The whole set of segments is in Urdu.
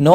9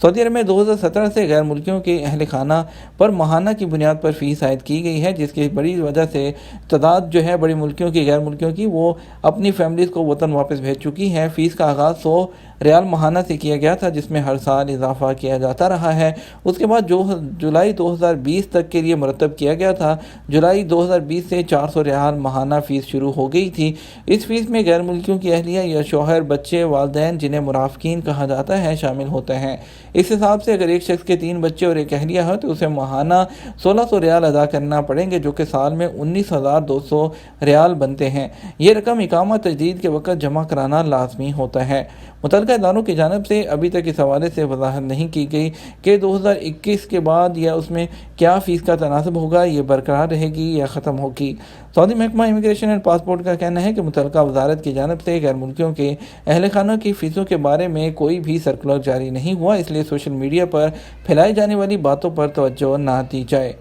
سعودی عرب میں 2017 سے غیر ملکیوں کے اہل خانہ پر ماہانہ کی بنیاد پر فیس عائد کی گئی ہے، جس کی بڑی وجہ سے تعداد جو ہے بڑی ملکیوں کی غیر ملکیوں کی وہ اپنی فیملیز کو وطن واپس بھیج چکی ہیں۔ فیس کا آغاز 100 ریال ماہانہ سے کیا گیا تھا، جس میں ہر سال اضافہ کیا جاتا رہا ہے۔ اس کے بعد جو جولائی 2020 تک کے لیے مرتب کیا گیا تھا، جولائی 2020 سے 400 ریال ماہانہ فیس شروع ہو گئی تھی۔ اس فیس میں غیر ملکیوں کی اہلیہ یا شوہر، بچے، والدین جنہیں مرافقین کہا جاتا ہے شامل ہوتے ہیں۔ اس حساب سے اگر ایک شخص کے 3 بچے اور ایک اہلیہ ہو تو اسے ماہانہ 1600 ریال ادا کرنا پڑیں گے، جو کہ سال میں 19,200 ریال بنتے ہیں۔ یہ رقم اقامہ تجدید کے وقت جمع کرانا لازمی ہوتا ہے۔ متعلقہ اداروں کی جانب سے ابھی تک اس حوالے سے وضاحت نہیں کی گئی کہ 2021 کے بعد یا اس میں کیا فیس کا تناسب ہوگا، یہ برقرار رہے گی یا ختم ہوگی۔ سعودی محکمہ امیگریشن اینڈ پاسپورٹ کا کہنا ہے کہ متعلقہ وزارت کی جانب سے غیر ملکیوں کے اہل خانہ کی فیسوں کے بارے میں کوئی بھی سرکولر جاری نہیں ہوا، اس لیے سوشل میڈیا پر پھیلائی جانے والی باتوں پر توجہ نہ دی جائے۔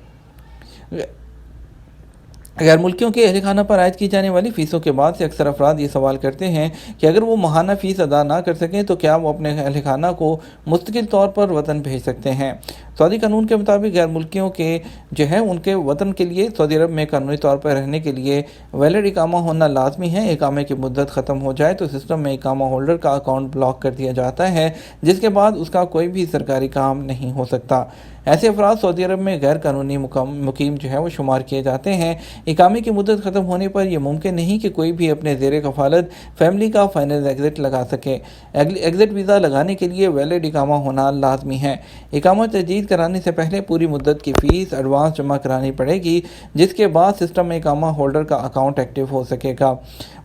غیر ملکیوں کے اہل خانہ پر عائد کی جانے والی فیسوں کے بعد سے اکثر افراد یہ سوال کرتے ہیں کہ اگر وہ ماہانہ فیس ادا نہ کر سکیں تو کیا وہ اپنے اہل خانہ کو مستقل طور پر وطن بھیج سکتے ہیں۔ سعودی قانون کے مطابق غیر ملکیوں کے جو ہے ان کے وطن کے لیے سعودی عرب میں قانونی طور پر رہنے کے لیے ویلڈ اقامہ ہونا لازمی ہے۔ اقامے کی مدت ختم ہو جائے تو سسٹم میں اقامہ ہولڈر کا اکاؤنٹ بلاک کر دیا جاتا ہے، جس کے بعد اس کا کوئی بھی سرکاری کام نہیں ہو سکتا۔ ایسے افراد سعودی عرب میں غیر قانونی مقیم جو ہے وہ شمار کیے جاتے ہیں۔ اقامے کی مدت ختم ہونے پر یہ ممکن نہیں کہ کوئی بھی اپنے زیر کفالت فیملی کا فائنل ایگزٹ لگا سکے۔ ایگزٹ ویزا لگانے کے لیے ویلڈ اقامہ ہونا لازمی ہے۔ اقامہ تجدید کرانے سے پہلے پوری مدت کی فیس ایڈوانس جمع کرانی پڑے گی، جس کے بعد سسٹم میں اقامہ ہولڈر کا اکاؤنٹ ایکٹیو ہو سکے گا۔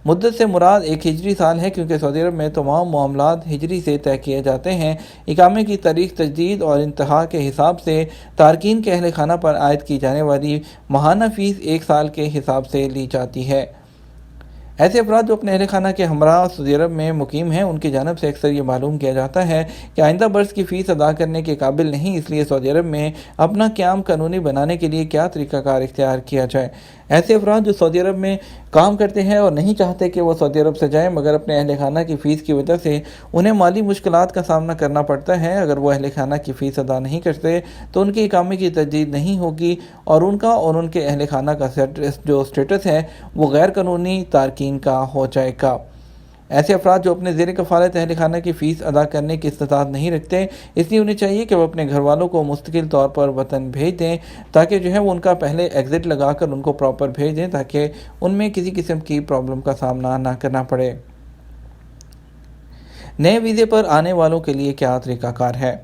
مدت سے مراد ایک ہجری سال ہے، کیونکہ سعودی عرب میں تمام معاملات ہجری سے طے کیے جاتے ہیں۔ اقامے کی تاریخ تجدید اور انتہا کے حساب سے تارکین کے اہل خانہ پر عائد کی جانے والی ماہانہ فیس 1 سال کے حساب سے لی جاتی ہے۔ ایسے افراد جو اپنے اہل خانہ کے ہمراہ سعودی عرب میں مقیم ہیں، ان کی جانب سے اکثر یہ معلوم کیا جاتا ہے کہ آئندہ برس کی فیس ادا کرنے کے قابل نہیں، اس لیے سعودی عرب میں اپنا قیام قانونی بنانے کے لیے کیا طریقہ کار اختیار کیا جائے۔ ایسے افراد جو سعودی عرب میں کام کرتے ہیں اور نہیں چاہتے کہ وہ سعودی عرب سے جائیں، مگر اپنے اہل خانہ کی فیس کی وجہ سے انہیں مالی مشکلات کا سامنا کرنا پڑتا ہے، اگر وہ اہل خانہ کی فیس ادا نہیں کرتے تو ان کے اقامے کی تجدید نہیں ہوگی اور ان کا اور ان کے اہل خانہ کا جو اسٹیٹس ہے وہ غیر قانونی تارکین کا ہو جائے گا۔ ایسے افراد جو اپنے زیر کفالت اہل خانہ کی فیس ادا کرنے کی استطاعت نہیں رکھتے، اس لیے انہیں چاہیے کہ وہ اپنے گھر والوں کو مستقل طور پر وطن بھیج دیں، تاکہ جو ہے وہ ان کا پہلے ایگزٹ لگا کر ان کو پراپر بھیج دیں، تاکہ ان میں کسی قسم کی پرابلم کا سامنا نہ کرنا پڑے۔ نئے ویزے پر آنے والوں کے لیے کیا طریقہ کار ہے؟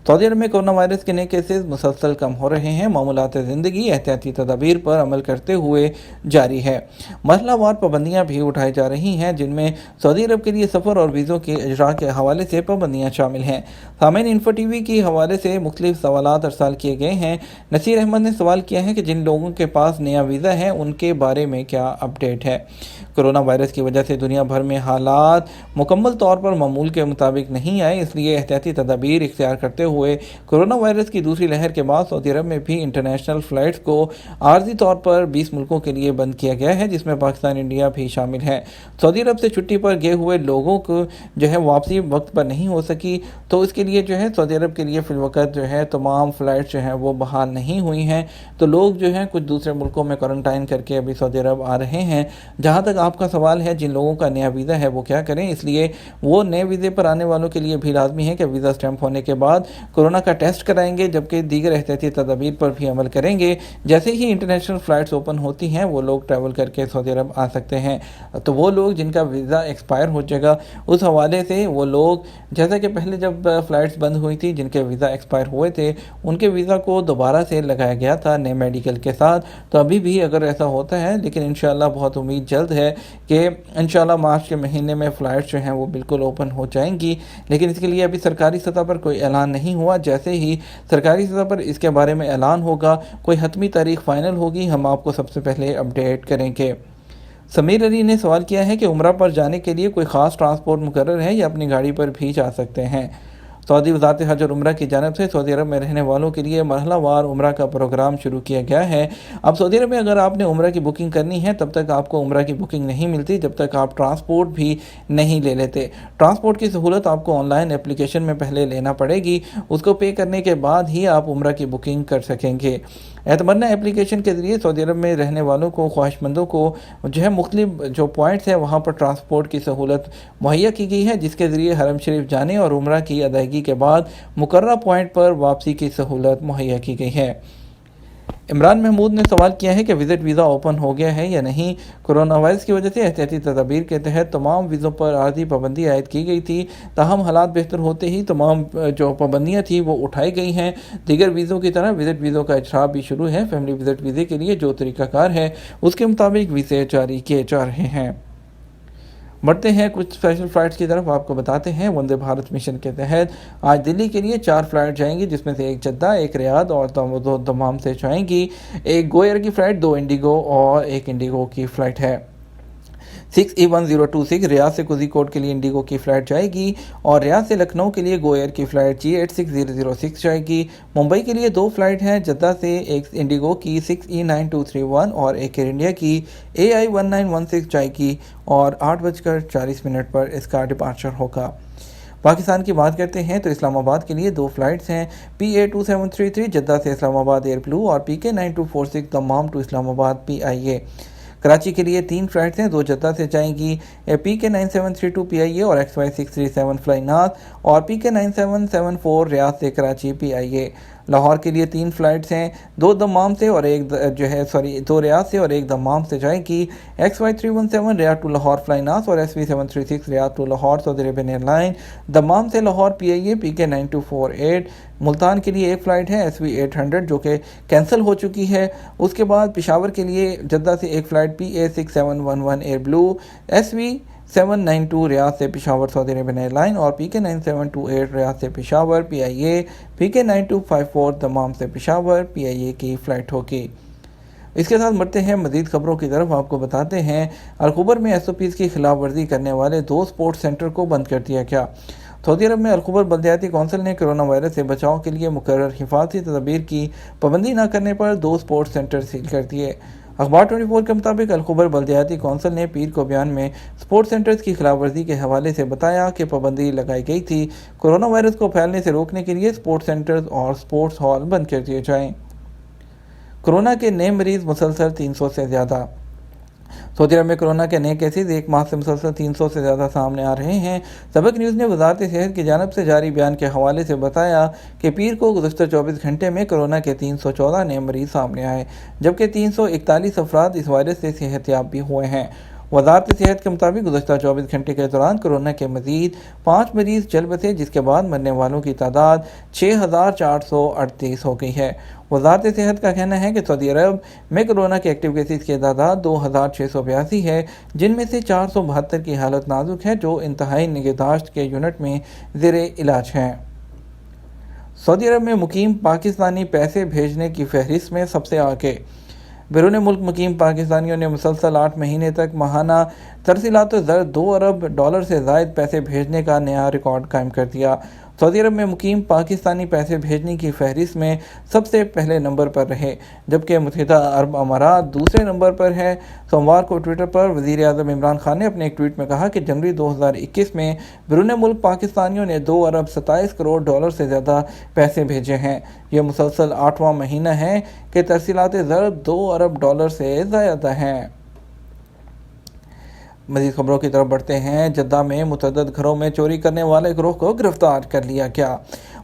سعودی عرب میں کورونا وائرس کے نئے کیسز مسلسل کم ہو رہے ہیں۔ معمولات زندگی احتیاطی تدابیر پر عمل کرتے ہوئے جاری ہے۔ مرحلہ وار پابندیاں بھی اٹھائی جا رہی ہیں، جن میں سعودی عرب کے لیے سفر اور ویزوں کے اجراء کے حوالے سے پابندیاں شامل ہیں۔ سامعین، انفو ٹی وی کے حوالے سے مختلف سوالات ارسال کیے گئے ہیں۔ نصیر احمد نے سوال کیا ہے کہ جن لوگوں کے پاس نیا ویزا ہے ان کے بارے میں کیا اپڈیٹ ہے؟ کورونا وائرس کی وجہ سے دنیا بھر میں حالات مکمل طور پر معمول کے مطابق نہیں آئے، اس لیے احتیاطی تدابیر اختیار کرتے ہوئے کورونا وائرس کی دوسری لہر کے بعد سعودی عرب میں بھی انٹرنیشنل فلائٹس کو عارضی طور پر 20 ملکوں کے لیے بند کیا گیا ہے، جس میں پاکستان، انڈیا بھی شامل ہے۔ سعودی عرب سے چھٹی پر گئے ہوئے لوگوں کو جو ہے واپسی وقت پر نہیں ہو سکی، تو اس کے لیے جو ہے سعودی عرب کے لیے فی الوقت جو ہے تمام فلائٹس جو ہیں وہ بحال نہیں ہوئی ہیں، تو لوگ جو ہیں کچھ دوسرے ملکوں میں کوارنٹائن کر کے ابھی سعودی عرب آ رہے ہیں۔ جہاں تک آپ کا سوال ہے جن لوگوں کا نیا ویزا ہے وہ کیا کریں، اس لیے وہ نئے ویزے پر آنے والوں کے لیے بھی لازمی ہے کہ ویزا اسٹیمپ ہونے کے بعد کورونا کا ٹیسٹ کرائیں گے، جبکہ دیگر احتیاطی تدابیر پر بھی عمل کریں گے۔ جیسے ہی انٹرنیشنل فلائٹس اوپن ہوتی ہیں وہ لوگ ٹریول کر کے سعودی عرب آ سکتے ہیں، تو وہ لوگ جن کا ویزا ایکسپائر ہو جائے گا اس حوالے سے وہ لوگ جیسا کہ پہلے جب فلائٹس بند ہوئی تھی جن کے ویزا ایکسپائر ہوئے تھے ان کے ویزا کو دوبارہ سے لگایا گیا تھا نئے میڈیکل کے ساتھ، تو ابھی بھی اگر ایسا ہوتا ہے، لیکن انشاءاللہ بہت امید جلد ہے کہ انشاءاللہ مارچ کے مہینے میں فلائٹس جو ہیں وہ بالکل اوپن ہو جائیں گی، لیکن اس کے لیے ابھی سرکاری سطح پر کوئی اعلان نہیں ہوا۔ جیسے ہی سرکاری سطح پر اس کے بارے میں اعلان ہوگا، کوئی حتمی تاریخ فائنل ہوگی، ہم آپ کو سب سے پہلے اپڈیٹ کریں گے۔ سمیر علی نے سوال کیا ہے کہ عمرہ پر جانے کے لیے کوئی خاص ٹرانسپورٹ مقرر ہے یا اپنی گاڑی پر بھی جا سکتے ہیں؟ سعودی وزارت حج اور عمرہ کی جانب سے سعودی عرب میں رہنے والوں کے لیے مرحلہ وار عمرہ کا پروگرام شروع کیا گیا ہے۔ اب سعودی عرب میں اگر آپ نے عمرہ کی بکنگ کرنی ہے تب تک آپ کو عمرہ کی بکنگ نہیں ملتی جب تک آپ ٹرانسپورٹ بھی نہیں لے لیتے۔ ٹرانسپورٹ کی سہولت آپ کو آن لائن اپلیکیشن میں پہلے لینا پڑے گی، اس کو پے کرنے کے بعد ہی آپ عمرہ کی بکنگ کر سکیں گے۔ اعتمرنا اپلیکیشن کے ذریعے سعودی عرب میں رہنے والوں کو، خواہش مندوں کو مختلف پوائنٹس ہیں وہاں پر ٹرانسپورٹ کی سہولت مہیا کی گئی ہے، جس کے ذریعے حرم شریف جانے اور عمرہ کی ادائیگی کے بعد مقررہ پوائنٹ پر واپسی کی سہولت مہیا کی گئی ہے۔ عمران محمود نے سوال کیا ہے کہ وزٹ ویزا اوپن ہو گیا ہے یا نہیں۔ کرونا وائرس کی وجہ سے احتیاطی تدابیر کے تحت تمام ویزوں پر عارضی پابندی عائد کی گئی تھی، تاہم حالات بہتر ہوتے ہی تمام پابندیاں تھیں وہ اٹھائی گئی ہیں۔ دیگر ویزوں کی طرح وزٹ ویزوں کا اجراء بھی شروع ہے۔ فیملی وزٹ ویزے کے لیے جو طریقہ کار ہے اس کے مطابق ویزے جاری کیے جا رہے ہیں۔ بڑھتے ہیں کچھ اسپیشل فلائٹس کی طرف، آپ کو بتاتے ہیں وندے بھارت مشن کے تحت آج دلی کے لیے 4 فلائٹ جائیں گی، جس میں سے ایک جدہ، ایک ریاض اور 2 دمام سے جائیں گی۔ ایک گو ایئر کی فلائٹ، 2 انڈیگو اور ایک انڈیگو کی فلائٹ ہے۔ 6E1026 ریاض سے کوزیکوڈ کے لیے انڈیگو کی فلائٹ جائے گی اور ریاض سے لکھنؤ کے لیے گو ایئر کی فلائٹ G86006 جائے گی۔ ممبئی کے لیے 2 فلائٹ ہیں، جدہ سے ایک انڈیگو کی 6E9231 اور ایک ایئر انڈیا کی AI1916 جائے گی اور 8:40 پر اس کا ڈپارچر ہوگا۔ پاکستان کی بات کرتے ہیں تو اسلام آباد کے لیے 2 فلائٹس ہیں، PA2733 جدہ سے اسلام آباد ایئر بلو اور PK9246 دمام ٹو اسلام آباد PIA۔ کراچی کے لیے 3 فلائٹس ہیں، 2 جدہ سے جائیں گی، PK9732 PIA اور XY637 فلائی ناس اور PK9774 ریاض سے کراچی PIA۔ لاہور کے لیے 3 فلائٹس ہیں، 2 دمام سے اور 2 ریاض سے اور 1 دمام سے جائیں گی، XY317 Riyadh to Lahore fly ناس اور SV736 Riyadh to Lahore Saudi Arabian airline. Dammam سے لاہور PIA PK9248۔ ملتان کے لیے 1 فلائٹ ہے SV800 جو کہ کینسل ہو چکی ہے۔ اس کے بعد پشاور کے لیے جدہ سے 1 فلائٹ PA6711 ایئر بلو، SV792 ریاض سے پشاور سعودی عربین ایئر لائن اور PK9728 ریاض سے پشاور PIA، PK9254 دمام سے پشاور PIA کی فلائٹ ہوگی۔ اس کے ساتھ بڑھتے ہیں مزید خبروں کی طرف، آپ کو بتاتے ہیں الخبر میں SOPs کی خلاف ورزی کرنے والے 2 سپورٹس سینٹر کو بند کر دیا گیا۔ سعودی عرب میں الخبر بلدیاتی کونسل نے کرونا وائرس سے بچاؤ کے لیے مقرر حفاظتی تدابیر کی پابندی نہ کرنے پر 2 سپورٹس سینٹر سیل کر دیے۔ اخبار 24 کے مطابق الخبر بلدیاتی کونسل نے پیر کو بیان میں سپورٹس سینٹرز کی خلاف ورزی کے حوالے سے بتایا کہ پابندی لگائی گئی تھی، کرونا وائرس کو پھیلنے سے روکنے کے لیے سپورٹس سینٹرز اور سپورٹس ہال بند کر دیے جائیں۔ کرونا کے نئے مریض مسلسل 300 سے زیادہ۔ سعودی عرب میں کرونا کے نئے کیسز ایک ماہ سے مسلسل 300 سے زیادہ سامنے آ رہے ہیں۔ سبق نیوز نے وزارت صحت کی جانب سے جاری بیان کے حوالے سے بتایا کہ پیر کو گزشتہ 24 گھنٹے میں کرونا کے 314 نئے مریض سامنے آئے، جبکہ 341 افراد اس وائرس سے صحت یاب بھی ہوئے ہیں۔ وزارت صحت کے مطابق گزشتہ 24 گھنٹے کے دوران کرونا کے مزید 5 مریض چل بسے، جس کے بعد مرنے والوں کی تعداد 6438 ہو گئی ہے۔ وزارت صحت کا کہنا ہے کہ سعودی عرب میں کرونا کے ایکٹیو کیسز کی تعداد 2682 ہے، جن میں سے 472 کی حالت نازک ہے جو انتہائی نگہداشت کے یونٹ میں زیر علاج ہیں۔ سعودی عرب میں مقیم پاکستانی پیسے بھیجنے کی فہرست میں سب سے آگے۔ بیرون ملک مقیم پاکستانیوں نے مسلسل 8 مہینے تک ماہانہ ترسیلات زر $2 ارب سے زائد پیسے بھیجنے کا نیا ریکارڈ قائم کر دیا۔ سعودی عرب میں مقیم پاکستانی پیسے بھیجنے کی فہرست میں سب سے پہلے نمبر پر رہے، جبکہ متحدہ عرب امارات دوسرے نمبر پر ہے۔ سوموار کو ٹویٹر پر وزیر اعظم عمران خان نے اپنے ایک ٹویٹ میں کہا کہ جنوری 2021 میں بیرون ملک پاکستانیوں نے $2 ارب 27 کروڑ سے زیادہ پیسے بھیجے ہیں۔ یہ مسلسل 8واں مہینہ ہے کہ ترسیلات زر $2 ارب سے زیادہ ہیں۔ مزید خبروں کی طرف بڑھتے ہیں۔ جدہ میں متعدد گھروں میں چوری کرنے والے گروہ کو گرفتار کر لیا گیا۔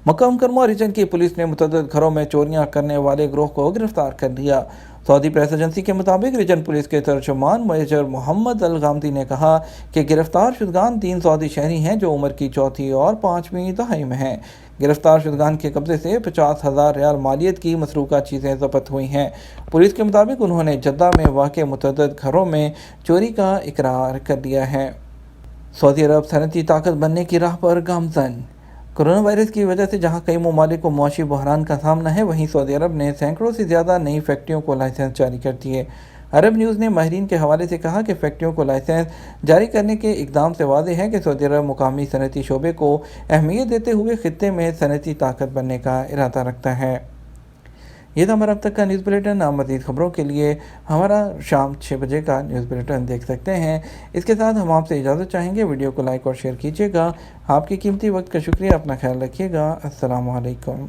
مکہ مکرمہ ریجن کی پولیس نے متعدد گھروں میں چوریاں کرنے والے گروہ کو گرفتار کر لیا۔ سعودی پریس ایجنسی کے مطابق ریجن پولیس کے ترجمان میجر محمد الغامدی نے کہا کہ گرفتار شدگان 3 سعودی شہری ہیں جو عمر کی 4تھی اور 5ویں دہائی میں ہیں۔ گرفتار شدگان کے قبضے سے 50,000 ریال مالیت کی مسروقہ چیزیں ضبط ہوئی ہیں۔ پولیس کے مطابق انہوں نے جدہ میں واقع متعدد گھروں میں چوری کا اقرار کر لیا ہے۔ سعودی عرب صنعتی طاقت بننے کی راہ پر گامزن۔ کرونا وائرس کی وجہ سے جہاں کئی ممالک کو معاشی بحران کا سامنا ہے، وہیں سعودی عرب نے سینکڑوں سے زیادہ نئی فیکٹریوں کو لائسنس جاری کر دیے۔ عرب نیوز نے ماہرین کے حوالے سے کہا کہ فیکٹریوں کو لائسنس جاری کرنے کے اقدام سے واضح ہے کہ سعودی عرب مقامی صنعتی شعبے کو اہمیت دیتے ہوئے خطے میں صنعتی طاقت بننے کا ارادہ رکھتا ہے۔ یہ تھا ہمارا اب تک کا نیوز بلیٹن۔ آپ مزید خبروں کے لیے ہمارا شام 6 بجے کا نیوز بلیٹن دیکھ سکتے ہیں۔ اس کے ساتھ ہم آپ سے اجازت چاہیں گے، ویڈیو کو لائک اور شیئر کیجیے گا۔ آپ کی قیمتی وقت کا شکریہ، اپنا خیال رکھیے گا۔ السلام علیکم۔